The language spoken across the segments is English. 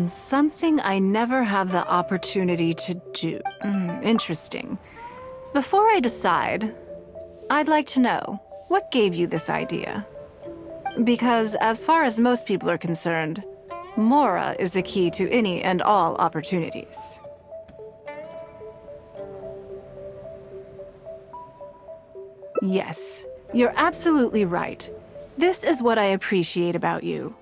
Something I never have the opportunity to do. Interesting. Before I decide, I'd like to know, what gave you this idea? Because as far as most people are concerned, Mora is the key to any and all opportunities. Yes, you're absolutely right. This is what I appreciate about you.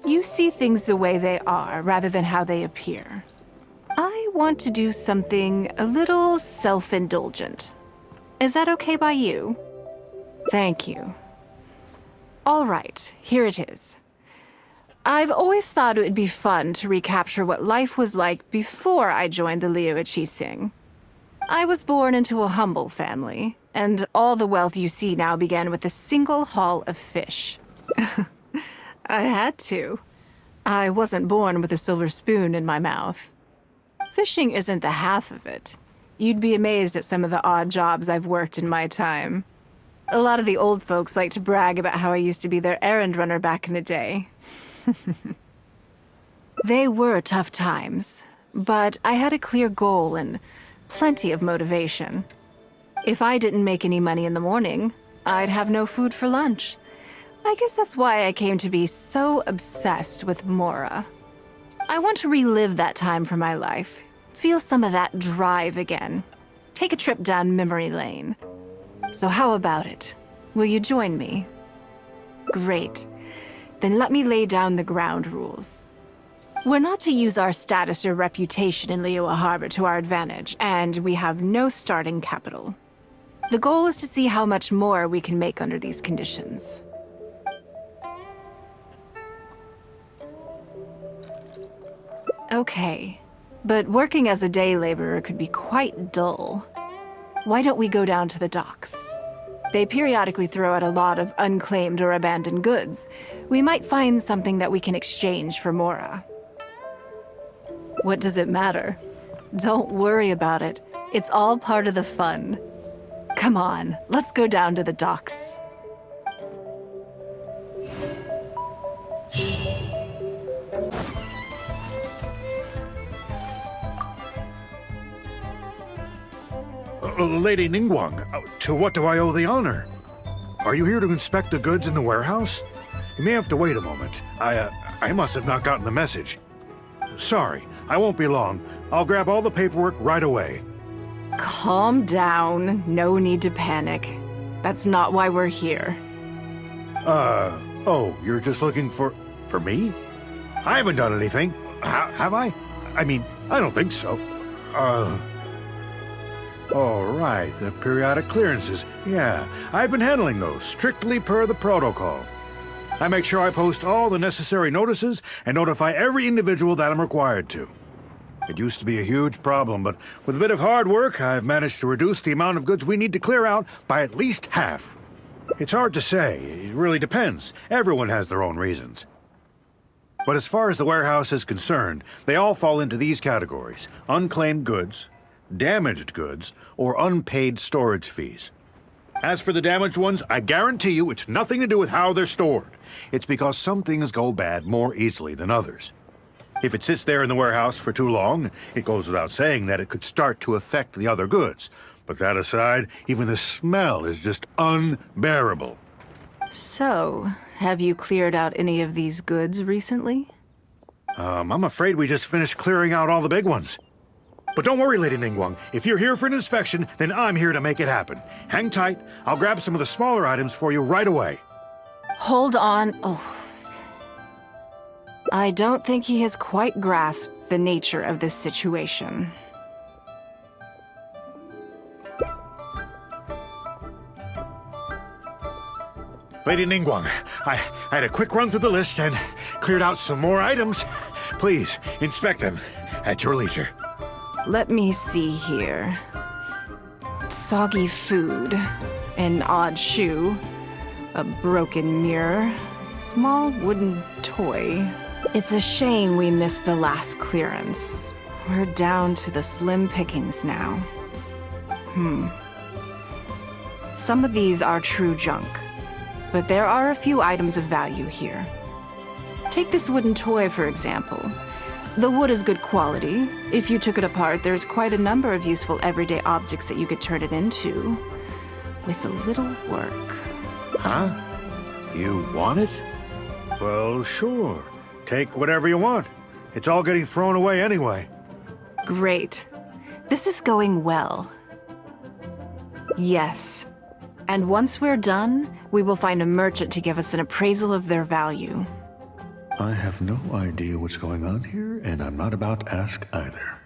You see things the way they are, rather than how they appear. I want to do something a little self-indulgent. Is that okay by you? Thank you. All right, here it is. I've always thought it would be fun to recapture what life was like before I joined the Liu Qixing. I was born into a humble family, and all the wealth you see now began with a single haul of fish. I had to. I wasn't born with a silver spoon in my mouth. Fishing isn't the half of it. You'd be amazed at some of the odd jobs I've worked in my time. A lot of the old folks like to brag about how I used to be their errand runner back in the day. They were tough times, but I had a clear goal and plenty of motivation. If I didn't make any money in the morning, I'd have no food for lunch. I guess that's why I came to be so obsessed with Mora. I want to relive that time for my life, feel some of that drive again, take a trip down memory lane. So how about it? Will you join me? Great. Then let me lay down the ground rules. We're not to use our status or reputation in Liyue Harbor to our advantage, and we have no starting capital. The goal is to see how much more we can make under these conditions. Okay, but working as a day laborer could be quite dull. Why don't we go down to the docks? They periodically throw out a lot of unclaimed or abandoned goods. We might find something that we can exchange for Mora. What does it matter? Don't worry about it. It's all part of the fun. Come on, let's go down to the docks. Lady Ninguang, to what do I owe the honor? Are you here to inspect the goods in the warehouse? You may have to wait a moment. I must have not gotten the message. Sorry, I won't be long. I'll grab all the paperwork right away. Calm down. No need to panic. That's not why we're here. Oh, you're just looking for me? I haven't done anything. Have I? I mean, I don't think so. All right, the periodic clearances. Yeah, I've been handling those, strictly per the protocol. I make sure I post all the necessary notices and notify every individual that I'm required to. It used to be a huge problem, but with a bit of hard work, I've managed to reduce the amount of goods we need to clear out by at least half. It's hard to say. It really depends. Everyone has their own reasons. But as far as the warehouse is concerned, they all fall into these categories: unclaimed goods, damaged goods, or unpaid storage fees. As for the damaged ones, I guarantee you it's nothing to do with how they're stored. It's because some things go bad more easily than others. If it sits there in the warehouse for too long, it goes without saying that it could start to affect the other goods. But that aside, even the smell is just unbearable. So, have you cleared out any of these goods recently? I'm afraid we just finished clearing out all the big ones. But don't worry, Lady Ninguang. If you're here for an inspection, then I'm here to make it happen. Hang tight. I'll grab some of the smaller items for you right away. Hold on. Oh. I don't think he has quite grasped the nature of this situation. Lady Ninguang, I had a quick run through the list and cleared out some more items. Please, inspect them at your leisure. Let me see here. Soggy food, an odd shoe, a broken mirror, small wooden toy. It's a shame we missed the last clearance. We're down to the slim pickings now. Some of these are true junk, but there are a few items of value here. Take this wooden toy, for example. The wood is good quality. If you took it apart, there's quite a number of useful everyday objects that you could turn it into. With a little work. Huh? You want it? Well, sure. Take whatever you want. It's all getting thrown away anyway. Great. This is going well. Yes. And once we're done, we will find a merchant to give us an appraisal of their value. I have no idea what's going on here, and I'm not about to ask either.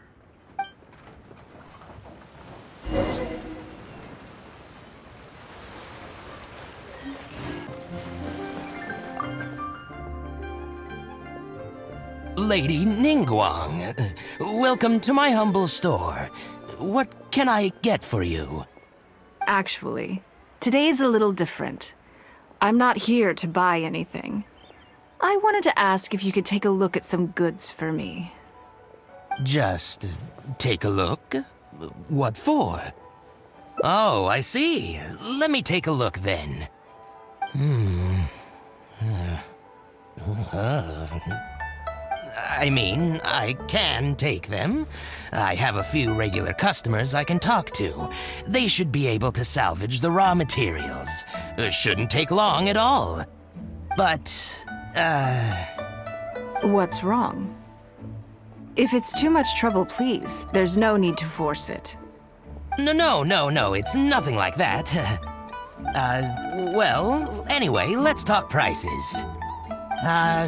Lady Ninguang, welcome to my humble store. What can I get for you? Actually, today's a little different. I'm not here to buy anything. I wanted to ask if you could take a look at some goods for me. Just take a look? What for? Oh, I see. Let me take a look then. I mean, I can take them. I have a few regular customers I can talk to. They should be able to salvage the raw materials. It shouldn't take long at all. But, What's wrong? If it's too much trouble, please, there's no need to force it. No, it's nothing like that. Well, anyway, let's talk prices.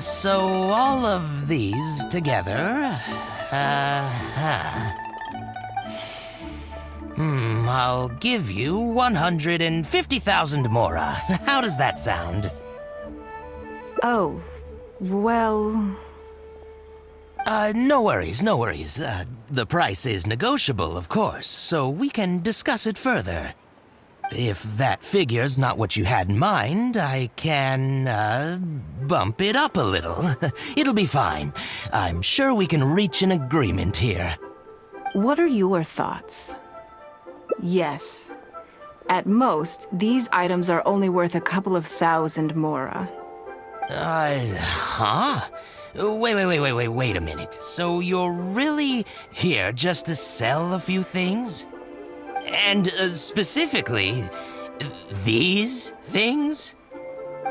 So all of these together, I'll give you 150,000 mora. How does that sound? Oh, well... No worries. The price is negotiable, of course, so we can discuss it further. If that figure's not what you had in mind, I can, bump it up a little. It'll be fine. I'm sure we can reach an agreement here. What are your thoughts? Yes. At most, these items are only worth a couple of thousand mora. Huh? Wait a minute. So you're really here just to sell a few things? And specifically, these things?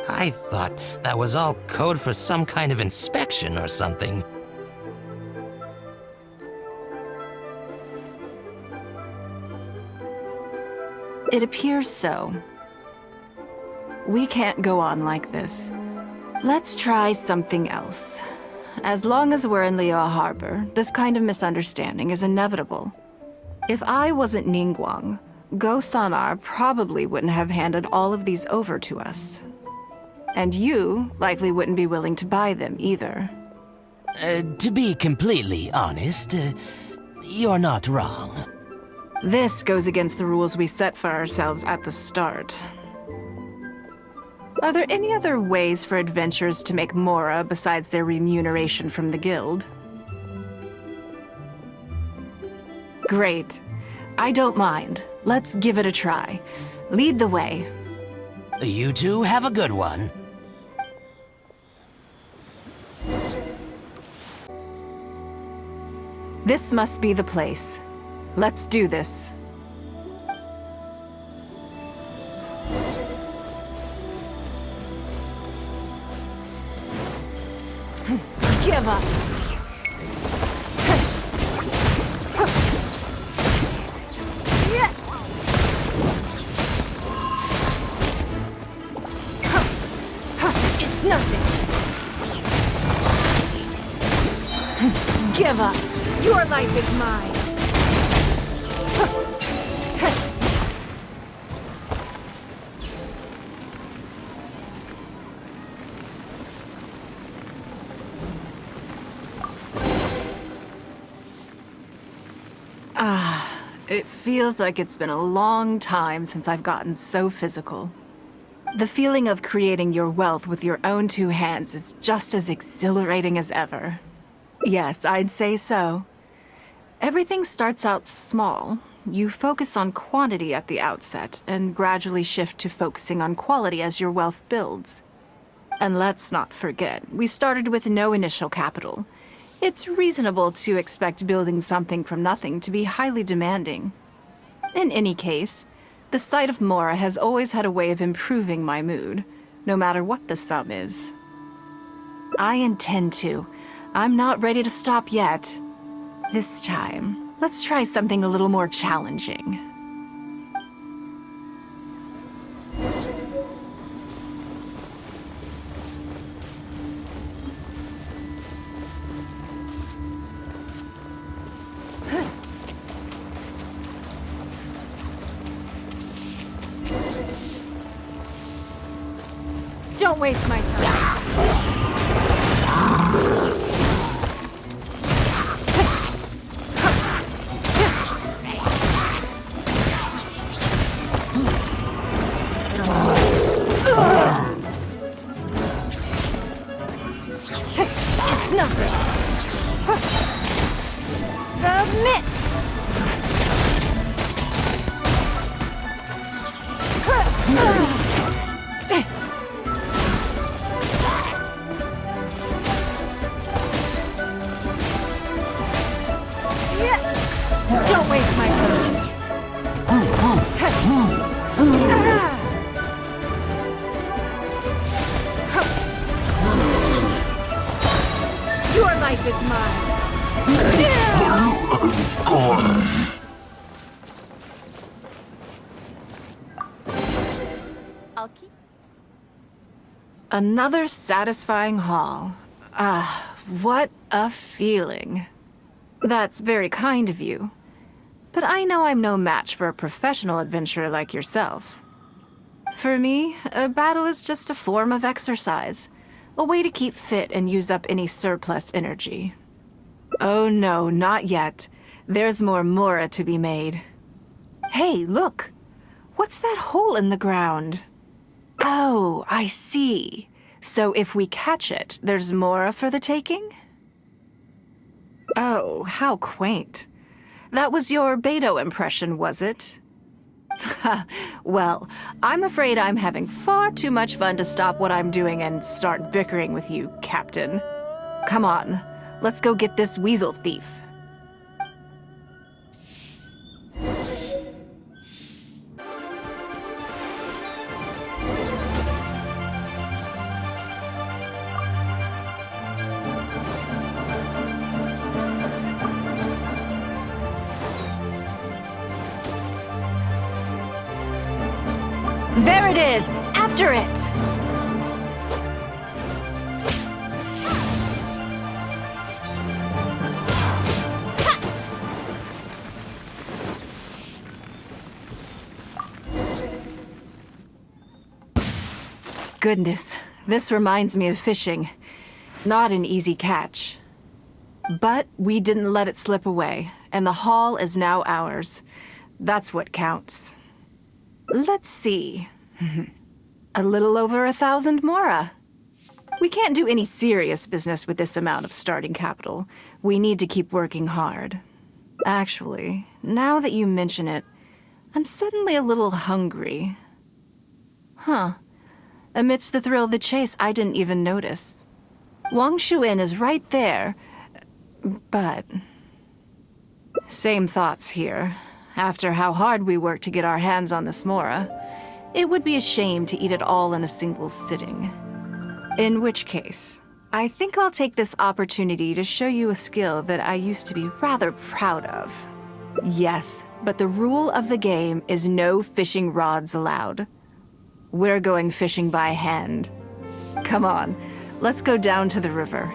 I thought that was all code for some kind of inspection or something. It appears so. We can't go on like this. Let's try something else. As long as we're in Liyue Harbor, this kind of misunderstanding is inevitable. If I wasn't Ninguang, Go Sonar probably wouldn't have handed all of these over to us. And you likely wouldn't be willing to buy them either. To be completely honest, you're not wrong. This goes against the rules we set for ourselves at the start. Are there any other ways for adventurers to make mora besides their remuneration from the guild? Great. I don't mind. Let's give it a try. Lead the way. You two have a good one. This must be the place. Let's do this. Give up. It's nothing. Give up. Your life is mine. It feels like it's been a long time since I've gotten so physical. The feeling of creating your wealth with your own two hands is just as exhilarating as ever. Yes, I'd say so. Everything starts out small. You focus on quantity at the outset, and gradually shift to focusing on quality as your wealth builds. And let's not forget, we started with no initial capital. It's reasonable to expect building something from nothing to be highly demanding. In any case, the sight of Mora has always had a way of improving my mood, no matter what the sum is. I intend to. I'm not ready to stop yet. This time, let's try something a little more challenging. Don't waste my time. It's nothing. Submit. Don't waste my time. Your life is mine. I'll keep. Another satisfying haul. What a feeling. That's very kind of you. But I know I'm no match for a professional adventurer like yourself. For me, a battle is just a form of exercise, a way to keep fit and use up any surplus energy. Oh no, not yet. There's more Mora to be made. Hey, look! What's that hole in the ground? Oh, I see. So if we catch it, there's Mora for the taking? Oh, how quaint. That was your Beto impression, was it? Well, I'm afraid I'm having far too much fun to stop what I'm doing and start bickering with you, Captain. Come on, let's go get this weasel thief. There it is! After it! Goodness, this reminds me of fishing. Not an easy catch. But we didn't let it slip away, and the haul is now ours. That's what counts. Let's see. A little over 1,000 Mora. We can't do any serious business with this amount of starting capital. We need to keep working hard. Actually, now that you mention it, I'm suddenly a little hungry. Huh. Amidst the thrill of the chase, I didn't even notice. Wangshu Inn is right there, but... Same thoughts here. After how hard we worked to get our hands on this Mora, it would be a shame to eat it all in a single sitting. In which case, I think I'll take this opportunity to show you a skill that I used to be rather proud of. Yes, but the rule of the game is no fishing rods allowed. We're going fishing by hand. Come on, let's go down to the river.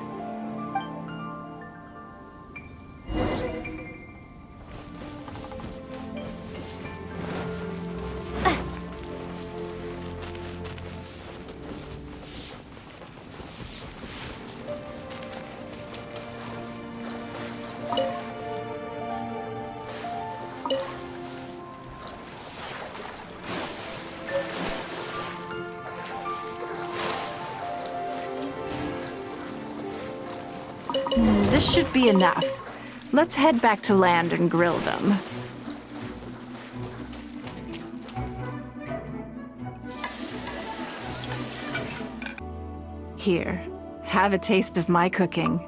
This should be enough. Let's head back to land and grill them. Here, have a taste of my cooking.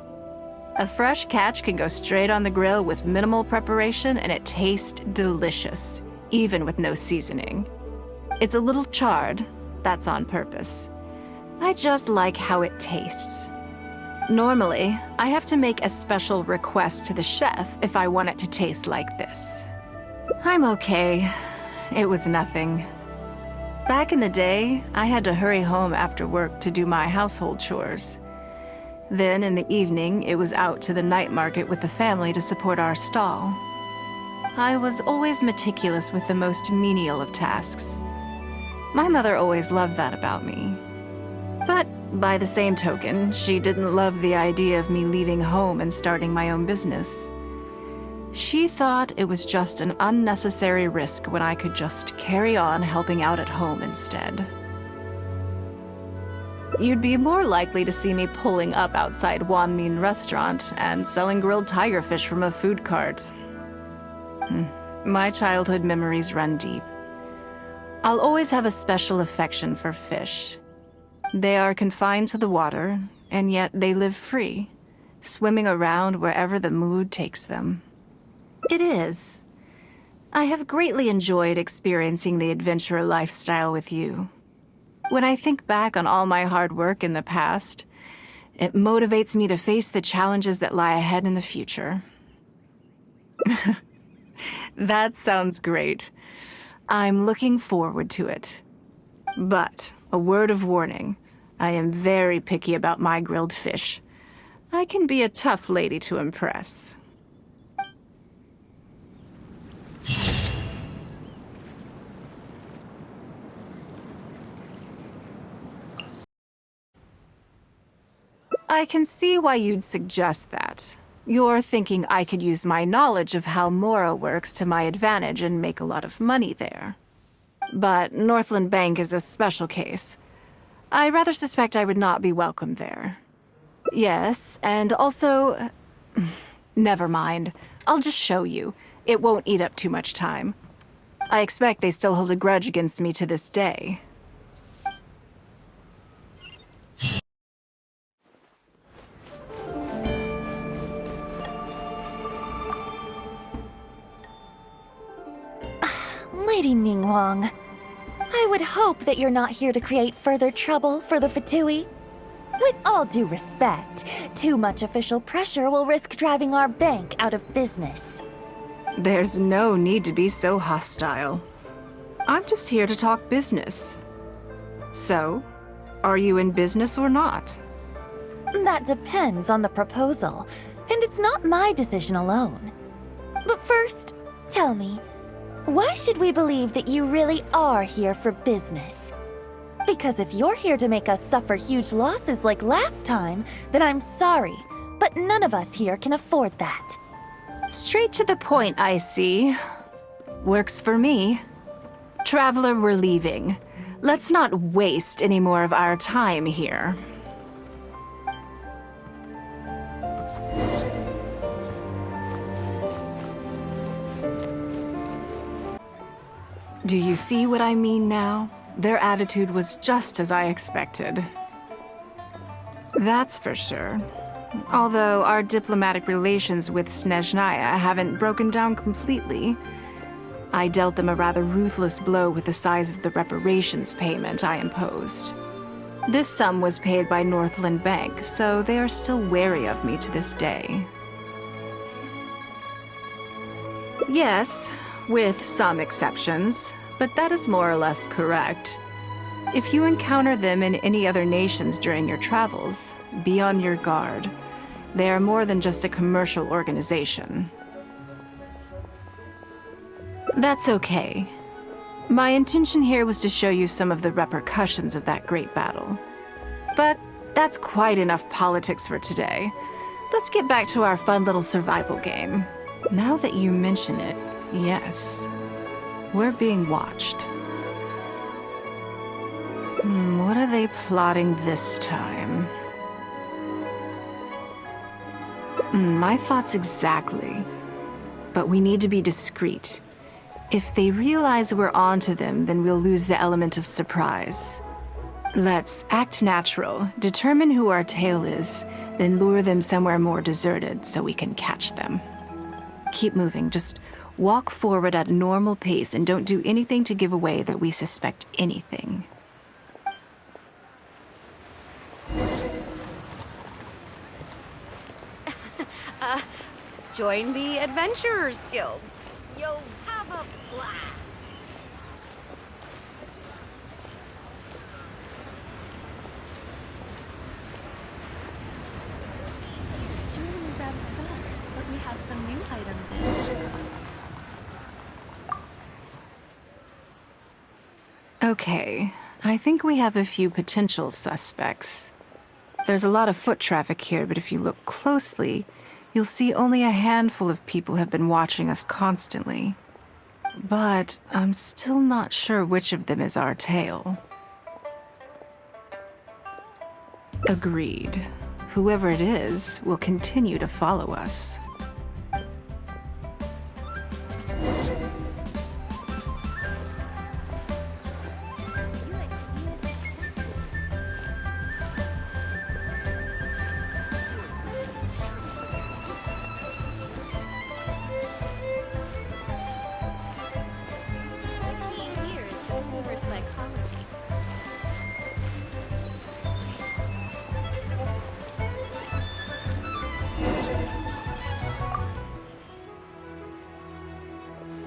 A fresh catch can go straight on the grill with minimal preparation and it tastes delicious, even with no seasoning. It's a little charred, that's on purpose. I just like how it tastes. Normally, I have to make a special request to the chef if I want it to taste like this. I'm okay. It was nothing. Back in the day, I had to hurry home after work to do my household chores. Then, in the evening, it was out to the night market with the family to support our stall. I was always meticulous with the most menial of tasks. My mother always loved that about me. But by the same token, she didn't love the idea of me leaving home and starting my own business. She thought it was just an unnecessary risk when I could just carry on helping out at home instead. You'd be more likely to see me pulling up outside Wanmin restaurant and selling grilled tiger fish from a food cart. My childhood memories run deep. I'll always have a special affection for fish. They are confined to the water, and yet they live free, swimming around wherever the mood takes them. It is. I have greatly enjoyed experiencing the adventurer lifestyle with you. When I think back on all my hard work in the past, it motivates me to face the challenges that lie ahead in the future. That sounds great. I'm looking forward to it. But, a word of warning, I am very picky about my grilled fish. I can be a tough lady to impress. I can see why you'd suggest that. You're thinking I could use my knowledge of how Mora works to my advantage and make a lot of money there. But Northland Bank is a special case. I rather suspect I would not be welcome there. Yes, and also... Never mind. I'll just show you. It won't eat up too much time. I expect they still hold a grudge against me to this day. Lady Ninguang, I would hope that you're not here to create further trouble for the Fatui. With all due respect, too much official pressure will risk driving our bank out of business. There's no need to be so hostile. I'm just here to talk business. So, are you in business or not? That depends on the proposal, and it's not my decision alone. But first, tell me, why should we believe that you really are here for business? Because if you're here to make us suffer huge losses like last time, then I'm sorry, but none of us here can afford that. Straight to the point, I see. Works for me. Traveler, we're leaving. Let's not waste any more of our time here. Do you see what I mean now? Their attitude was just as I expected. That's for sure. Although our diplomatic relations with Snezhnaya haven't broken down completely, I dealt them a rather ruthless blow with the size of the reparations payment I imposed. This sum was paid by Northland Bank, so they are still wary of me to this day. Yes, with some exceptions, but that is more or less correct. If you encounter them in any other nations during your travels, be on your guard. They are more than just a commercial organization. That's okay. My intention here was to show you some of the repercussions of that great battle. But that's quite enough politics for today. Let's get back to our fun little survival game. Now that you mention it, yes. We're being watched. What are they plotting this time? My thoughts exactly. But we need to be discreet. If they realize we're onto them, then we'll lose the element of surprise. Let's act natural, determine who our tail is, then lure them somewhere more deserted so we can catch them. Keep moving, just walk forward at a normal pace and don't do anything to give away that we suspect anything. Join the Adventurers Guild. You'll have a blast. Julie is out of stock, but we have some new items in. Okay, I think we have a few potential suspects. There's a lot of foot traffic here, but if you look closely, you'll see only a handful of people have been watching us constantly. But I'm still not sure which of them is our tail. Agreed. Whoever it is will continue to follow us.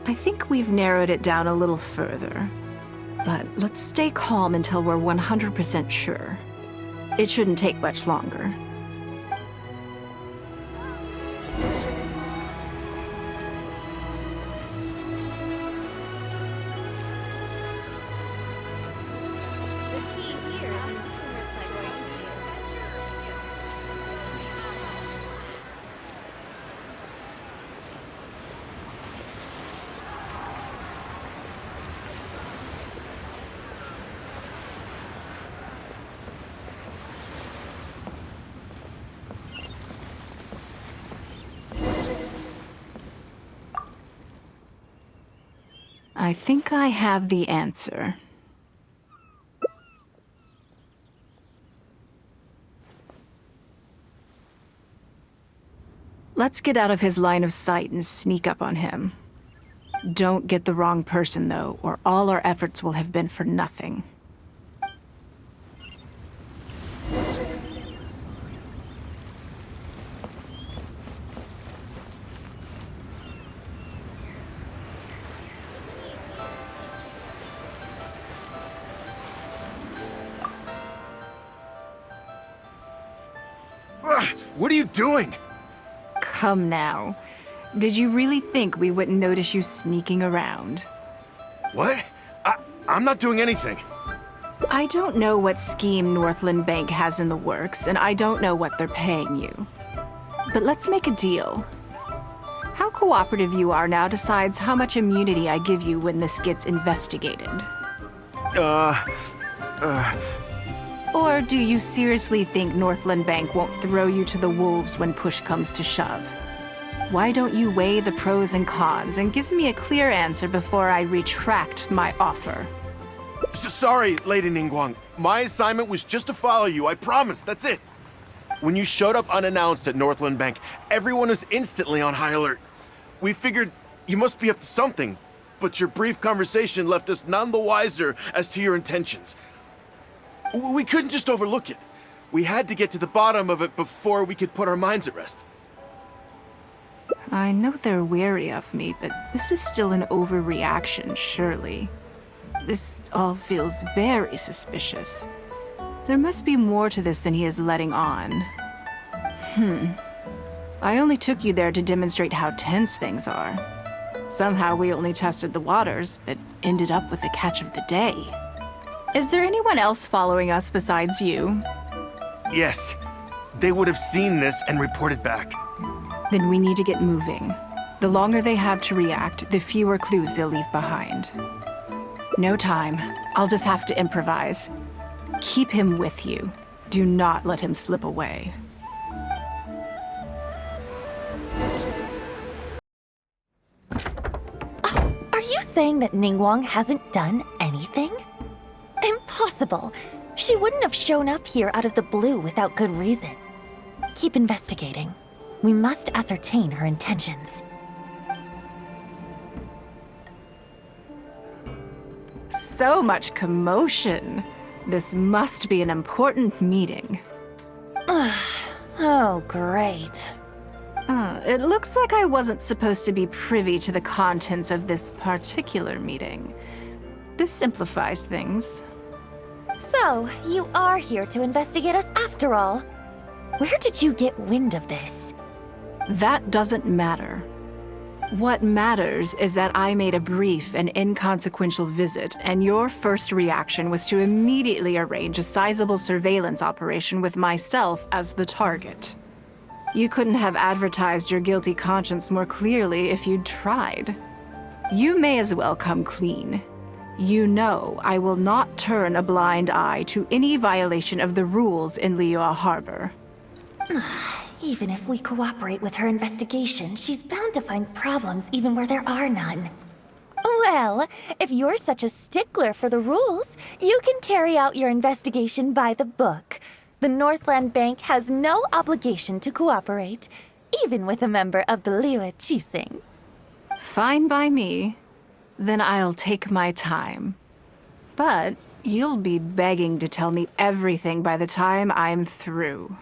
I think we've narrowed it down a little further. But let's stay calm until we're 100% sure. It shouldn't take much longer. The key here is consumer psychology. I think I have the answer. Let's get out of his line of sight and sneak up on him. Don't get the wrong person, though, or all our efforts will have been for nothing. What are you doing? Come now. Did you really think we wouldn't notice you sneaking around? What? I'm not doing anything. I don't know what scheme Northland Bank has in the works, and I don't know what they're paying you. But let's make a deal. How cooperative you are now decides how much immunity I give you when this gets investigated. Or do you seriously think Northland Bank won't throw you to the wolves when push comes to shove? Why don't you weigh the pros and cons and give me a clear answer before I retract my offer? Sorry, Lady Ninguang. My assignment was just to follow you, I promise, that's it. When you showed up unannounced at Northland Bank, everyone was instantly on high alert. We figured you must be up to something, but your brief conversation left us none the wiser as to your intentions. We couldn't just overlook it. We had to get to the bottom of it before we could put our minds at rest. I know they're wary of me, but this is still an overreaction, surely. This all feels very suspicious. There must be more to this than he is letting on. I only took you there to demonstrate how tense things are. Somehow we only tested the waters, but ended up with the catch of the day. Is there anyone else following us besides you? Yes. They would have seen this and reported back. Then we need to get moving. The longer they have to react, the fewer clues they'll leave behind. No time. I'll just have to improvise. Keep him with you. Do not let him slip away. Are you saying that Ninguang hasn't done anything? Impossible! She wouldn't have shown up here out of the blue without good reason. Keep investigating. We must ascertain her intentions. So much commotion. This must be an important meeting. Oh, great. It looks like I wasn't supposed to be privy to the contents of this particular meeting. This simplifies things. So, you are here to investigate us after all. Where did you get wind of this? That doesn't matter. What matters is that I made a brief and inconsequential visit, and your first reaction was to immediately arrange a sizable surveillance operation with myself as the target. You couldn't have advertised your guilty conscience more clearly if you'd tried. You may as well come clean. You know I will not turn a blind eye to any violation of the rules in Liyue Harbor. Even if we cooperate with her investigation, she's bound to find problems even where there are none. Well, if you're such a stickler for the rules, you can carry out your investigation by the book. The Northland Bank has no obligation to cooperate, even with a member of the Liyue Qixing. Fine by me. Then I'll take my time. But you'll be begging to tell me everything by the time I'm through.